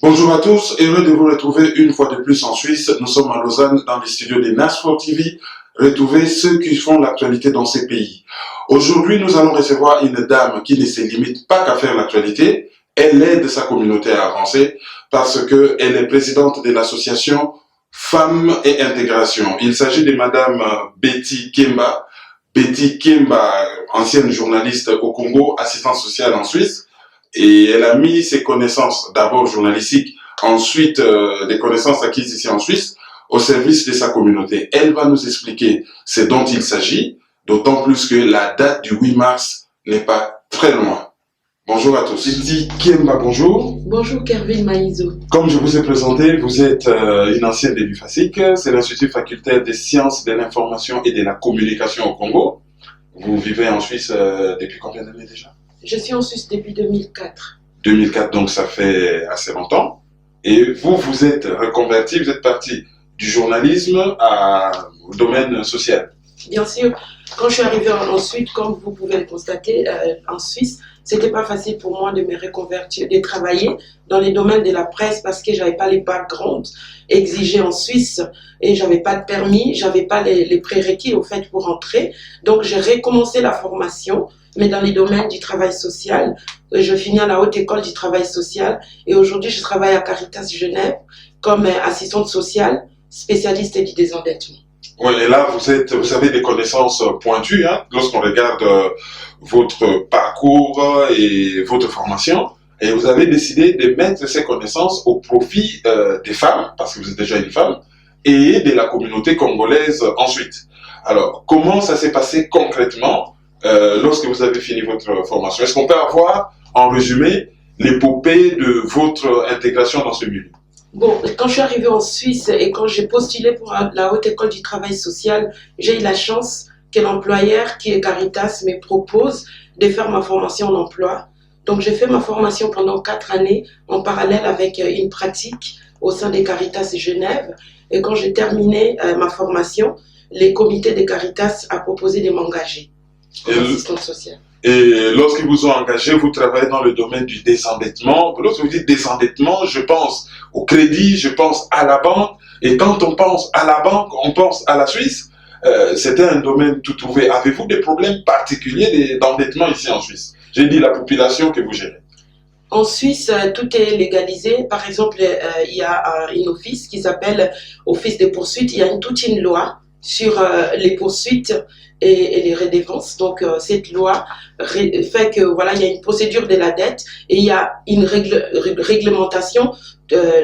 Bonjour à tous, heureux de vous retrouver une fois de plus en Suisse. Nous sommes à Lausanne dans les studios des NAS4 TV. Retrouver ceux qui font l'actualité dans ces pays. Aujourd'hui, nous allons recevoir une dame qui ne se limite pas qu'à faire l'actualité. Elle aide sa communauté à avancer parce qu'elle est présidente de l'association Femmes et Intégration. Il s'agit de Madame Betty Kemba. Betty Kemba, ancienne journaliste au Congo, assistante sociale en Suisse. Et elle a mis ses connaissances, d'abord journalistiques, ensuite des connaissances acquises ici en Suisse, au service de sa communauté. Elle va nous expliquer ce dont il s'agit, d'autant plus que la date du 8 mars n'est pas très loin. Bonjour à tous. Betty Kemba, bonjour. Bonjour Kervin Maïzo. Comme je vous ai présenté, vous êtes une ancienne de l'UFASIC, c'est l'Institut facultaire des sciences de l'information et de la communication au Congo. Vous vivez en Suisse depuis combien d'années déjà ? Je suis en Suisse depuis 2004. 2004, donc ça fait assez longtemps. Et vous, vous êtes reconverti, vous êtes parti du journalisme au domaine social. Bien sûr, quand je suis arrivée ensuite, comme vous pouvez le constater, en Suisse, c'était pas facile pour moi de me reconvertir, de travailler dans les domaines de la presse parce que j'avais pas les backgrounds exigés en Suisse et j'avais pas de permis, j'avais pas les prérequis au fait pour entrer. Donc j'ai recommencé la formation, mais dans les domaines du travail social. Je finis à la Haute École du Travail Social et aujourd'hui je travaille à Caritas Genève comme assistante sociale, spécialiste du désendettement. Oui, et là vous avez des connaissances pointues lorsqu'on regarde votre parcours et votre formation. Et vous avez décidé de mettre ces connaissances au profit des femmes, parce que vous êtes déjà une femme, et de la communauté congolaise ensuite. Alors, comment ça s'est passé concrètement lorsque vous avez fini votre formation? Est-ce qu'on peut avoir, en résumé, l'épopée de votre intégration dans ce milieu? Bon, quand je suis arrivée en Suisse et quand j'ai postulé pour la Haute École du Travail Social, j'ai eu la chance que l'employeur, qui est Caritas, me propose de faire ma formation en emploi. Donc j'ai fait ma formation pendant 4 années en parallèle avec une pratique au sein des Caritas Genève. Et quand j'ai terminé ma formation, les comités des Caritas a proposé de m'engager comme assistante sociale. Et lorsqu'ils vous ont engagé, vous travaillez dans le domaine du désendettement. Lorsque vous dites désendettement, je pense au crédit, je pense à la banque. Et quand on pense à la banque, on pense à la Suisse. C'était un domaine tout trouvé. Avez-vous des problèmes particuliers d'endettement ici en Suisse? J'ai dit la population que vous gérez. En Suisse, tout est légalisé. Par exemple, il y a un office qui s'appelle Office des poursuites. Il y a toute une loi sur les poursuites et les redevances. Donc, cette loi fait que voilà, il y a une procédure de la dette et il y a une réglementation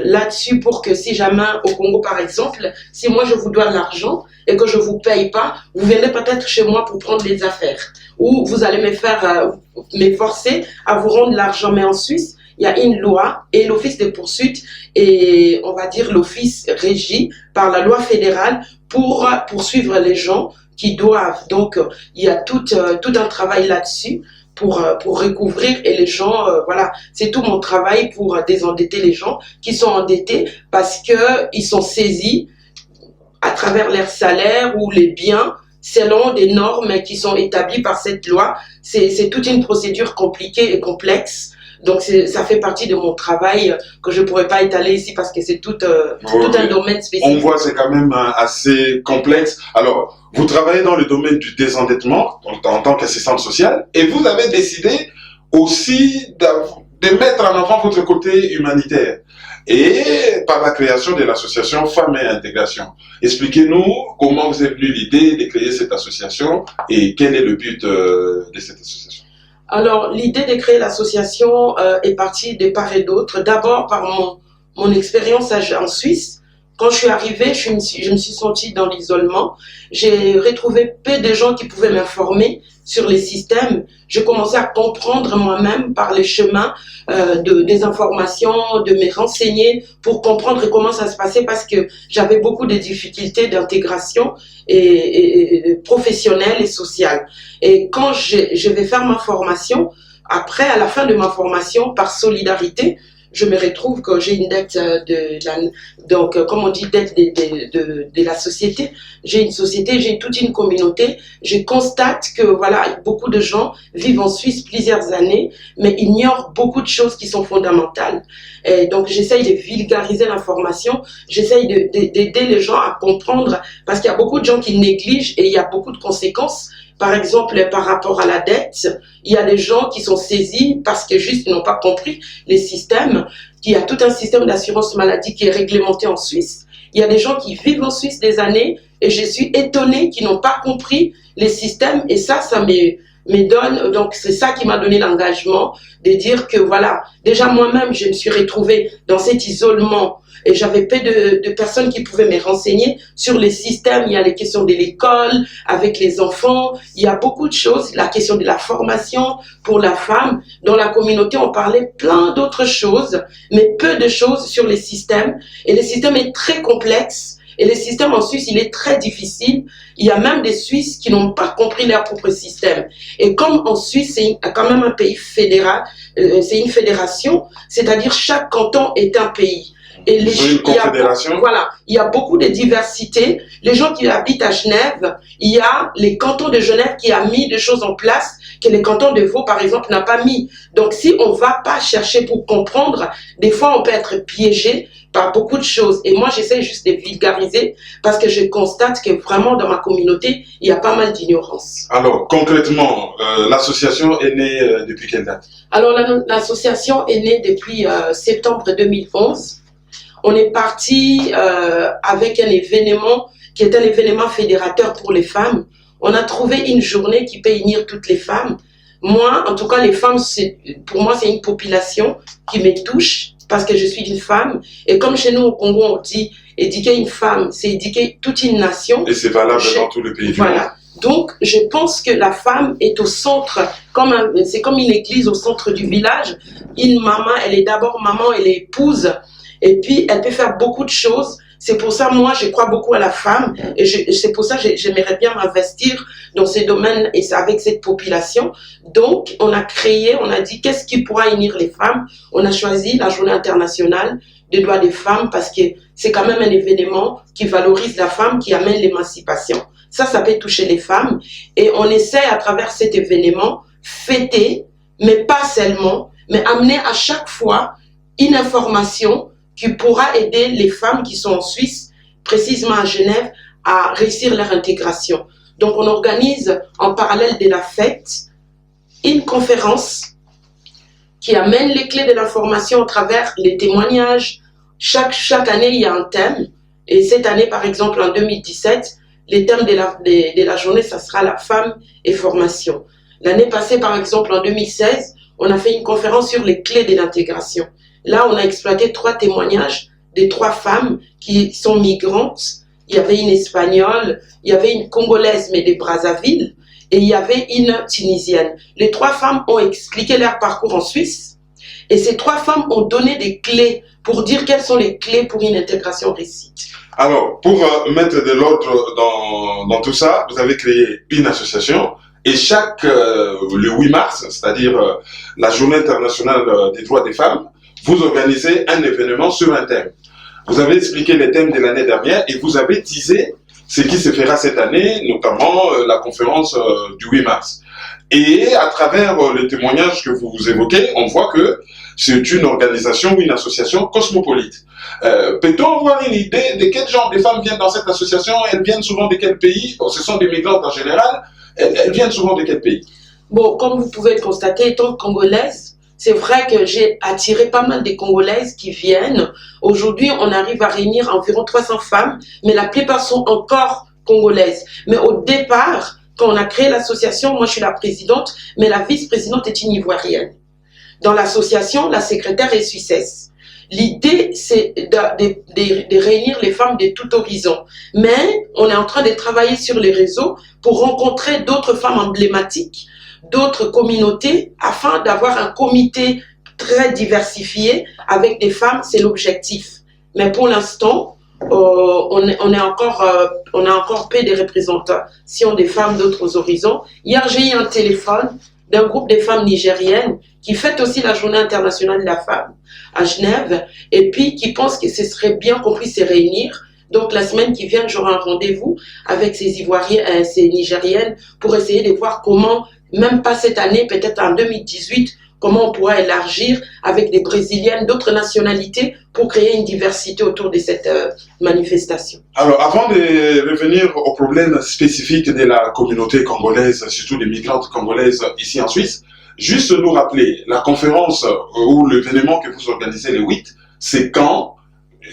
là-dessus pour que si jamais au Congo, par exemple, si moi je vous dois l'argent et que je vous paye pas, vous venez peut-être chez moi pour prendre les affaires ou vous allez me forcer à vous rendre l'argent. Mais en Suisse, il y a une loi et l'office de poursuite et on va dire l'office régi par la loi fédérale pour poursuivre les gens qui doivent. Donc, il y a tout un travail là-dessus pour recouvrir et les gens, voilà, c'est tout mon travail pour désendetter les gens qui sont endettés parce qu'ils sont saisis à travers leur salaire ou les biens selon des normes qui sont établies par cette loi. C'est toute une procédure compliquée et complexe. Donc ça fait partie de mon travail que je ne pourrais pas étaler ici parce que c'est tout un domaine spécifique. On voit c'est quand même assez complexe. Alors, vous travaillez dans le domaine du désendettement en tant qu'assistante sociale et vous avez décidé aussi de mettre en avant votre côté humanitaire et par la création de l'association Femmes et Intégration. Expliquez-nous comment vous est venue l'idée de créer cette association et quel est le but de cette association. Alors, l'idée de créer l'association est partie de part et d'autre. D'abord, par mon expérience en Suisse. Quand je suis arrivée, je me suis sentie dans l'isolement. J'ai retrouvé peu de gens qui pouvaient m'informer sur les systèmes. J'ai commencé à comprendre moi-même par les chemins des informations, de me renseigner pour comprendre comment ça se passait parce que j'avais beaucoup de difficultés d'intégration et professionnelle et sociale. Et quand je vais faire ma formation, après, à la fin de ma formation, par solidarité, je me retrouve que j'ai une dette comme on dit, dette de la société. J'ai une société, j'ai toute une communauté. Je constate que voilà, beaucoup de gens vivent en Suisse plusieurs années, mais ignorent beaucoup de choses qui sont fondamentales. Et donc, j'essaye de vulgariser l'information. J'essaye d'aider les gens à comprendre, parce qu'il y a beaucoup de gens qui négligent et il y a beaucoup de conséquences. Par exemple, par rapport à la dette, il y a des gens qui sont saisis parce que juste ils n'ont pas compris les systèmes. Il y a tout un système d'assurance maladie qui est réglementé en Suisse. Il y a des gens qui vivent en Suisse des années et je suis étonnée qu'ils n'ont pas compris les systèmes, et ça me donne, donc c'est ça qui m'a donné l'engagement de dire que voilà, déjà moi-même je me suis retrouvée dans cet isolement et j'avais peu de personnes qui pouvaient me renseigner sur les systèmes. Il y a les questions de l'école avec les enfants, il y a beaucoup de choses, la question de la formation pour la femme. Dans la communauté, on parlait plein d'autres choses, mais peu de choses sur les systèmes, et le système est très complexe. Et le système en Suisse, il est très difficile. Il y a même des Suisses qui n'ont pas compris leur propre système. Et comme en Suisse, c'est quand même un pays fédéral, c'est une fédération, c'est-à-dire chaque canton est un pays. Et une confédération. Voilà, il y a beaucoup de diversité. Les gens qui habitent à Genève, il y a les cantons de Genève qui a mis des choses en place que les cantons de Vaud, par exemple, n'a pas mis. Donc, si on va pas chercher pour comprendre, des fois, on peut être piégé par beaucoup de choses. Et moi, j'essaie juste de vulgariser parce que je constate que vraiment, dans ma communauté, il y a pas mal d'ignorance. Alors, concrètement, l'association est née depuis quelle date? Alors, l'association est née depuis septembre 2011. On est parti avec un événement qui est un événement fédérateur pour les femmes. On a trouvé une journée qui peut unir toutes les femmes. Moi, en tout cas, les femmes, pour moi, c'est une population qui me touche parce que je suis une femme. Et comme chez nous au Congo, on dit éduquer une femme, c'est éduquer toute une nation. Et c'est valable dans tous les pays du monde. Voilà. Donc, je pense que la femme est au centre, c'est comme une église au centre du village. Une maman, elle est d'abord maman, elle est épouse. Et puis, elle peut faire beaucoup de choses. C'est pour ça, moi, je crois beaucoup à la femme. Et c'est pour ça que j'aimerais bien m'investir dans ces domaines et avec cette population. Donc, on a dit, qu'est-ce qui pourra unir les femmes? On a choisi la Journée internationale des droits des femmes parce que c'est quand même un événement qui valorise la femme, qui amène l'émancipation. Ça peut toucher les femmes. Et on essaie, à travers cet événement, fêter, mais pas seulement, mais amener à chaque fois une information qui pourra aider les femmes qui sont en Suisse, précisément à Genève, à réussir leur intégration. Donc, on organise en parallèle de la fête une conférence qui amène les clés de l'information à travers les témoignages. Chaque année, il y a un thème. Et cette année, par exemple, en 2017, le thème de la journée, ça sera la femme et formation. L'année passée, par exemple, en 2016, on a fait une conférence sur les clés de l'intégration. Là, on a exploité 3 témoignages des 3 femmes qui sont migrantes. Il y avait une Espagnole, il y avait une Congolaise, mais de Brazzaville, et il y avait une Tunisienne. Les 3 femmes ont expliqué leur parcours en Suisse, et ces 3 femmes ont donné des clés pour dire quelles sont les clés pour une intégration réussie. Alors, pour mettre de l'ordre dans tout ça, vous avez créé une association, et le 8 mars, c'est-à-dire la Journée internationale des droits des femmes, vous organisez un événement sur un thème. Vous avez expliqué les thèmes de l'année dernière et vous avez teasé ce qui se fera cette année, notamment la conférence du 8 mars. Et à travers les témoignages que vous évoquez, on voit que c'est une organisation ou une association cosmopolite. Peut-on avoir une idée de quel genre de femmes viennent dans cette association? Elles viennent souvent de quel pays? Ce sont des migrantes en général. Elles viennent souvent de quel pays? Bon, comme vous pouvez le constater, étant congolaise, c'est vrai que j'ai attiré pas mal de Congolaises qui viennent. Aujourd'hui, on arrive à réunir environ 300 femmes, mais la plupart sont encore congolaises. Mais au départ, quand on a créé l'association, moi je suis la présidente, mais la vice-présidente est une Ivoirienne. Dans l'association, la secrétaire est suissesse. L'idée, c'est de réunir les femmes de tout horizon. Mais on est en train de travailler sur les réseaux pour rencontrer d'autres femmes emblématiques, d'autres communautés, afin d'avoir un comité très diversifié avec des femmes, c'est l'objectif. Mais pour l'instant, on a encore peu de représentations des femmes d'autres horizons. Hier, j'ai eu un téléphone d'un groupe des femmes nigériennes qui fêtent aussi la Journée internationale de la femme à Genève et puis qui pensent que ce serait bien qu'on puisse se réunir. Donc la semaine qui vient, j'aurai un rendez-vous avec ces Ivoiriens, ces Nigériennes pour essayer de voir comment, même pas cette année, peut-être en 2018, comment on pourra élargir avec des Brésiliennes, d'autres nationalités pour créer une diversité autour de cette manifestation. Alors, avant de revenir aux problèmes spécifiques de la communauté congolaise, surtout des migrantes congolaises ici en Suisse, juste nous rappeler la conférence ou l'événement que vous organisez le 8, c'est quand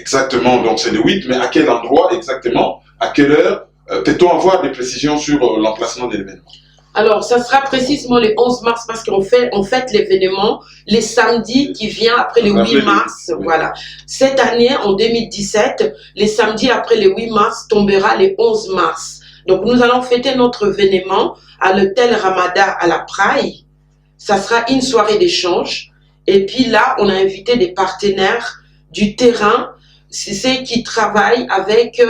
exactement? Donc c'est le 8, mais à quel endroit exactement? À quelle heure? Peut-on avoir des précisions sur l'emplacement de l'événement? Alors, ça sera précisément le 11 mars parce qu'on fait l'événement les samedis qui vient après le 8 mars. Oui. Voilà. Cette année, en 2017, les samedis après le 8 mars tombera le 11 mars. Donc, nous allons fêter notre événement à l'hôtel Ramada à la Praille. Ça sera une soirée d'échange. Et puis là, on a invité des partenaires du terrain, c'est ceux qui travaillent avec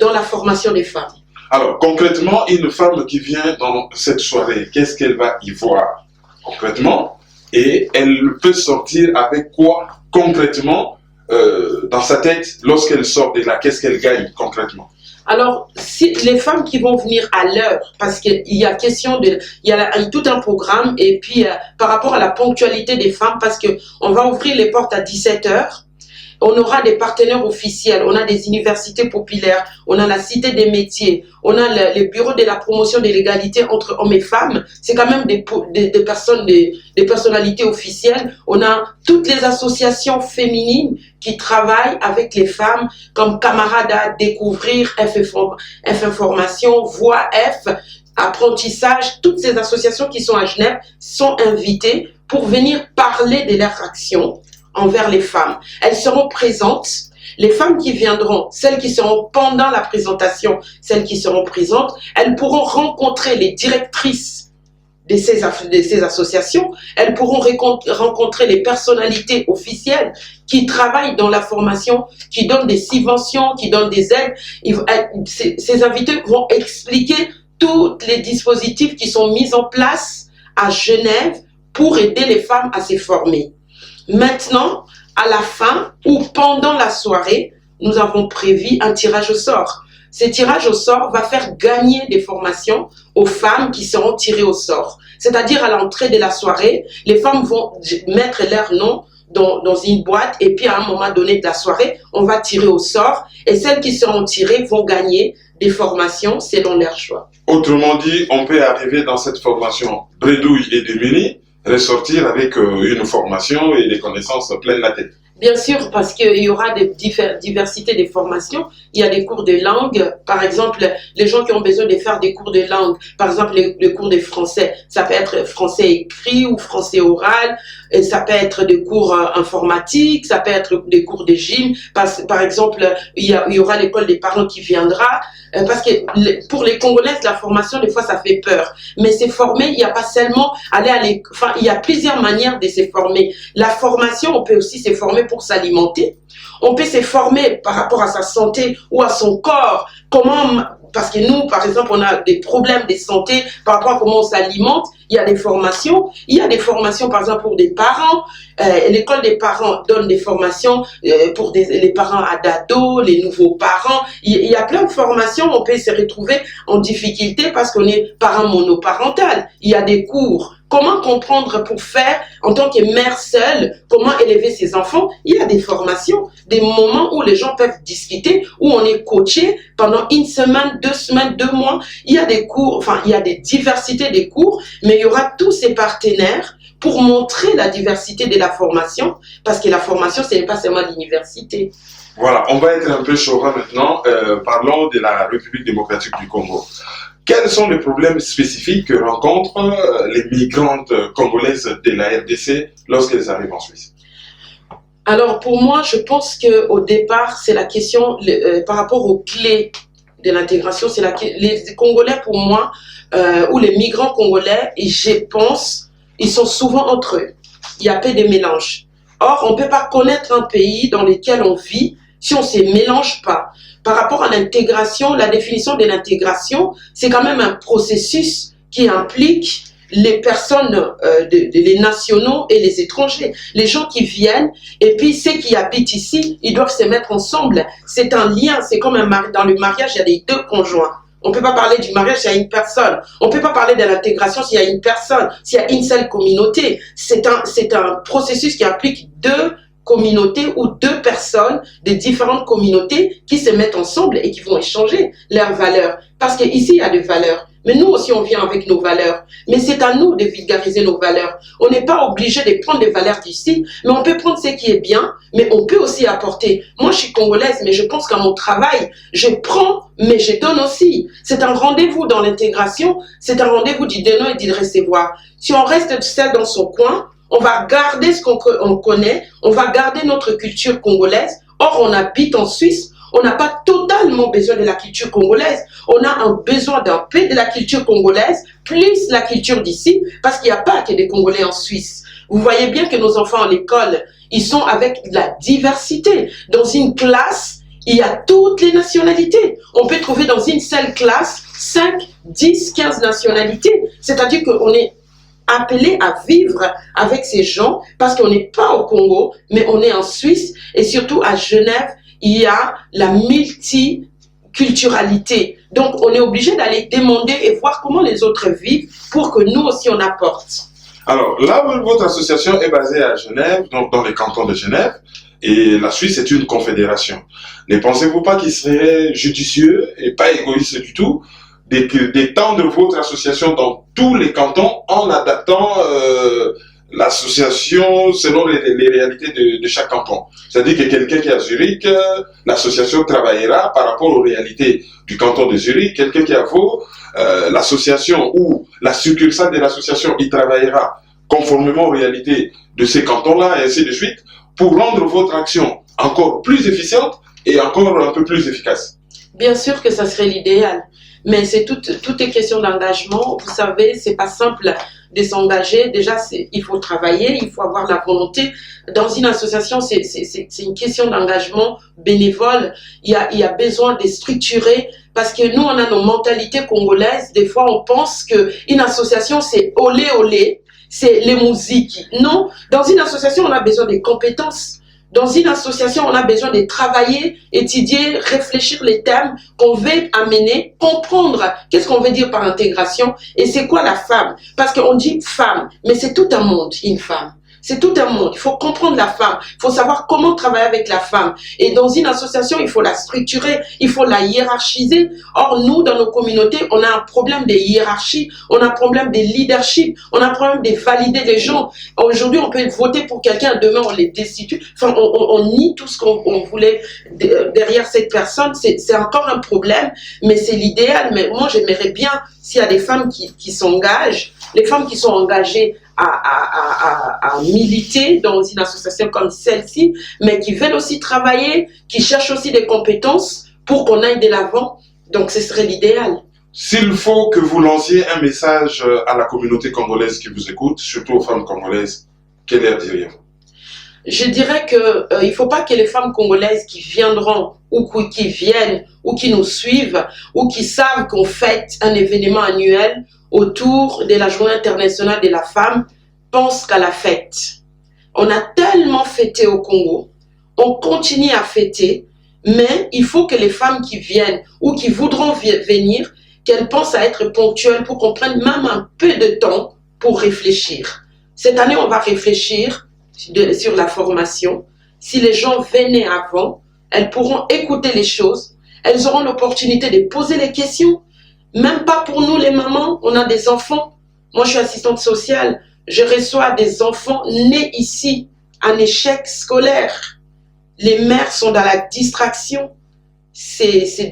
dans la formation des femmes. Alors, concrètement, une femme qui vient dans cette soirée, qu'est-ce qu'elle va y voir concrètement? Et elle peut sortir avec quoi concrètement dans sa tête lorsqu'elle sort de là? Qu'est-ce qu'elle gagne concrètement? Alors, si les femmes qui vont venir à l'heure, parce qu'il y a question de, il y a tout un programme, et puis par rapport à la ponctualité des femmes, parce que on va ouvrir les portes à 17h. On aura des partenaires officiels, on a des universités populaires, on a la cité des métiers, on a le bureau de la promotion de l'égalité entre hommes et femmes. C'est quand même des personnes, des personnalités officielles. On a toutes les associations féminines qui travaillent avec les femmes, comme Camarades à Découvrir, F Information, Voix F, Apprentissage. Toutes ces associations qui sont à Genève sont invitées pour venir parler de leurs actions envers les femmes. Elles seront présentes. Les femmes qui viendront, celles qui seront pendant la présentation, celles qui seront présentes, elles pourront rencontrer les directrices de ces associations. Elles pourront rencontrer les personnalités officielles qui travaillent dans la formation, qui donnent des subventions, qui donnent des aides. Ces invités vont expliquer tous les dispositifs qui sont mis en place à Genève pour aider les femmes à se former. Maintenant, à la fin ou pendant la soirée, nous avons prévu un tirage au sort. Ce tirage au sort va faire gagner des formations aux femmes qui seront tirées au sort. C'est-à-dire à l'entrée de la soirée, les femmes vont mettre leur nom dans une boîte et puis à un moment donné de la soirée, on va tirer au sort et celles qui seront tirées vont gagner des formations selon leur choix. Autrement dit, on peut arriver dans cette formation bredouille et démunie, ressortir avec une formation et des connaissances pleines la tête. Bien sûr, parce qu'il y aura des diversités des formations. Il y a des cours de langue. Par exemple, les gens qui ont besoin de faire des cours de langue, par exemple, les cours de français, ça peut être français écrit ou français oral. Et ça peut être des cours informatiques, ça peut être des cours de gym. Par exemple, il y aura l'école des parents qui viendra. Parce que pour les Congolaises, la formation, des fois, ça fait peur. Mais se former, il n'y a pas seulement enfin, il y a plusieurs manières de se former. La formation, on peut aussi se former pour s'alimenter. On peut se former par rapport à sa santé ou à son corps. Parce que nous, par exemple, on a des problèmes de santé par rapport à comment on s'alimente. Il y a des formations. Il y a des formations, par exemple, pour des parents. L'école des parents donne des formations pour les parents ados, les nouveaux parents. Il y a plein de formations. On peut se retrouver en difficulté parce qu'on est parent monoparental. Il y a des cours. Comment comprendre pour faire, en tant que mère seule, comment élever ses enfants? Il y a des formations, des moments où les gens peuvent discuter, où on est coaché pendant une semaine, 2 semaines, 2 mois. Il y a des cours, enfin, il y a des diversités des cours, mais il y aura tous ces partenaires pour montrer la diversité de la formation, parce que la formation, ce n'est pas seulement l'université. Voilà, on va être un peu chauvin maintenant. Parlons de la République démocratique du Congo. Quels sont les problèmes spécifiques que rencontrent les migrantes congolaises de la RDC lorsqu'elles arrivent en Suisse? Alors pour moi, je pense qu'au départ, c'est la question par rapport aux clés de l'intégration. Les Congolais, pour moi, ou les migrants congolais, et je pense, ils sont souvent entre eux. Il y a peu de mélange. Or, on ne peut pas connaître un pays dans lequel on vit si on ne se mélange pas. Par rapport à l'intégration, la définition de l'intégration, c'est quand même un processus qui implique les personnes, les nationaux et les étrangers, les gens qui viennent, et puis ceux qui habitent ici, ils doivent se mettre ensemble. C'est un lien, c'est comme un mari. Dans le mariage, il y a les deux conjoints. On ne peut pas parler du mariage s'il y a une personne. On ne peut pas parler de l'intégration s'il y a une personne, s'il y a une seule communauté. C'est un processus qui implique deux communautés ou deux personnes de différentes communautés qui se mettent ensemble et qui vont échanger leurs valeurs. Parce qu'ici, il y a des valeurs. Mais nous aussi, on vient avec nos valeurs. Mais c'est à nous de vulgariser nos valeurs. On n'est pas obligé de prendre des valeurs d'ici, mais on peut prendre ce qui est bien, mais on peut aussi apporter. Moi, je suis congolaise, mais je pense qu'à mon travail, je prends, mais je donne aussi. C'est un rendez-vous dans l'intégration, c'est un rendez-vous du donnant et du recevoir. Si on reste seul dans son coin, on va garder ce qu'on connaît, on va garder notre culture congolaise. Or, on habite en Suisse, on n'a pas totalement besoin de la culture congolaise. On a un besoin d'un peu de la culture congolaise, plus la culture d'ici, parce qu'il n'y a pas que des Congolais en Suisse. Vous voyez bien que nos enfants à l'école, ils sont avec la diversité. Dans une classe, il y a toutes les nationalités. On peut trouver dans une seule classe 5, 10, 15 nationalités. C'est-à-dire qu'on est appelé à vivre avec ces gens parce qu'on n'est pas au Congo, mais on est en Suisse et surtout à Genève, il y a la multiculturalité. Donc, on est obligé d'aller demander et voir comment les autres vivent pour que nous aussi on apporte. Alors, là, votre association est basée à Genève, donc dans les cantons de Genève, et la Suisse est une confédération. Ne pensez-vous pas qu'il serait judicieux et pas égoïste du tout d'étendre votre association dans tous les cantons en adaptant l'association selon les réalités de chaque canton. C'est-à-dire que quelqu'un qui est à Zurich, l'association travaillera par rapport aux réalités du canton de Zurich. Quelqu'un qui est à Vaud, l'association ou la succursale de l'association, il travaillera conformément aux réalités de ces cantons-là et ainsi de suite pour rendre votre action encore plus efficiente et encore un peu plus efficace. Bien sûr que ça serait l'idéal, mais c'est tout est question d'engagement. Vous savez, c'est pas simple de s'engager. Déjà, il faut travailler, il faut avoir la volonté. Dans une association, c'est une question d'engagement bénévole. Il y a besoin de structurer parce que nous, on a nos mentalités congolaises. Des fois, on pense qu'une association, c'est olé olé, c'est les musiques. Non, dans une association, on a besoin de compétences. Dans une association, on a besoin de travailler, étudier, réfléchir les thèmes qu'on veut amener, comprendre qu'est-ce qu'on veut dire par intégration et c'est quoi la femme. Parce qu'on dit femme, mais c'est tout un monde, une femme. C'est tout un monde. Il faut comprendre la femme. Il faut savoir comment travailler avec la femme. Et dans une association, il faut la structurer, il faut la hiérarchiser. Or, nous, dans nos communautés, on a un problème de hiérarchie, on a un problème de leadership, on a un problème de valider les gens. Aujourd'hui, on peut voter pour quelqu'un, demain, on les destitue. Enfin, on nie tout ce qu'on voulait derrière cette personne. C'est encore un problème, mais c'est l'idéal. Mais moi, j'aimerais bien, s'il y a des femmes qui s'engagent, les femmes qui sont engagées à militer dans une association comme celle-ci, mais qui veulent aussi travailler, qui cherchent aussi des compétences pour qu'on aille de l'avant. Donc, ce serait l'idéal. S'il faut que vous lanciez un message à la communauté congolaise qui vous écoute, surtout aux femmes congolaises, quel leur diriez-vous? Je dirais que il faut pas que les femmes congolaises qui viendront ou qui viennent ou qui nous suivent ou qui savent qu'on fête un événement annuel autour de la Journée internationale de la femme pensent qu'à la fête. On a tellement fêté au Congo, on continue à fêter, mais il faut que les femmes qui viennent ou qui voudront venir, qu'elles pensent à être ponctuelles pour qu'on prenne même un peu de temps pour réfléchir. Cette année, on va réfléchir sur la formation. Si les gens venaient avant, elles pourront écouter les choses, elles auront l'opportunité de poser les questions. Même pas pour nous les mamans, on a des enfants. Moi, je suis assistante sociale. Je reçois des enfants nés ici, en échec scolaire. Les mères sont dans la distraction. C'est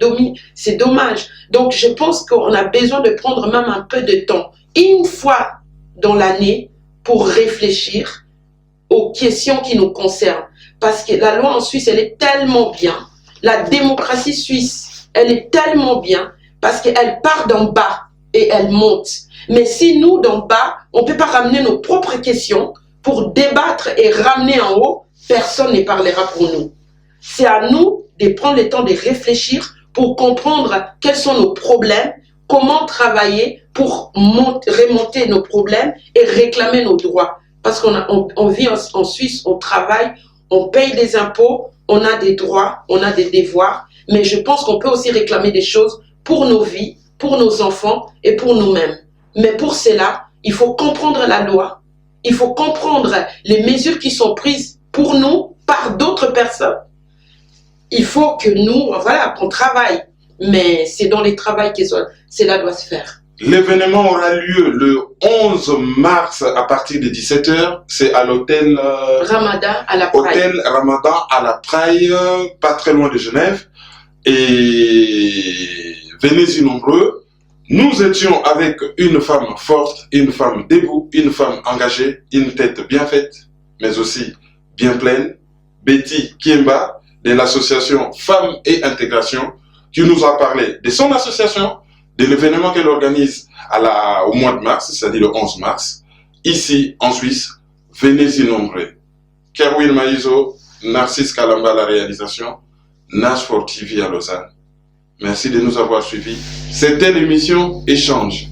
dommage. Donc, je pense qu'on a besoin de prendre même un peu de temps, une fois dans l'année, pour réfléchir aux questions qui nous concernent. Parce que la loi en Suisse, elle est tellement bien. La démocratie suisse, elle est tellement bien. Parce qu'elle part d'en bas et elle monte. Mais si nous, d'en bas, on ne peut pas ramener nos propres questions pour débattre et ramener en haut, personne ne parlera pour nous. C'est à nous de prendre le temps de réfléchir pour comprendre quels sont nos problèmes, comment travailler pour remonter nos problèmes et réclamer nos droits. Parce qu'on vit en Suisse, on travaille, on paye des impôts, on a des droits, on a des devoirs, mais je pense qu'on peut aussi réclamer des choses pour nos vies, pour nos enfants et pour nous-mêmes. Mais pour cela, il faut comprendre la loi, il faut comprendre les mesures qui sont prises pour nous par d'autres personnes. Il faut que nous, voilà, qu'on travaille, mais c'est dans les travails que cela doit se faire. L'événement aura lieu le 11 mars à partir de 17h. C'est à l'hôtel Ramadan à la Praille. Hôtel Ramadan à la Praille, pas très loin de Genève. Et venez-y nombreux. Nous étions avec une femme forte, une femme debout, une femme engagée, une tête bien faite, mais aussi bien pleine. Betty Kiemba de l'association Femmes et Intégration, qui nous a parlé de son association, de l'événement qu'elle organise au mois de mars, c'est-à-dire le 11 mars, ici en Suisse. Venez-y nombreux. Kerwin Maïzo, Narcisse Kalamba à la réalisation, Nas4 TV à Lausanne. Merci de nous avoir suivis. C'était l'émission Échange.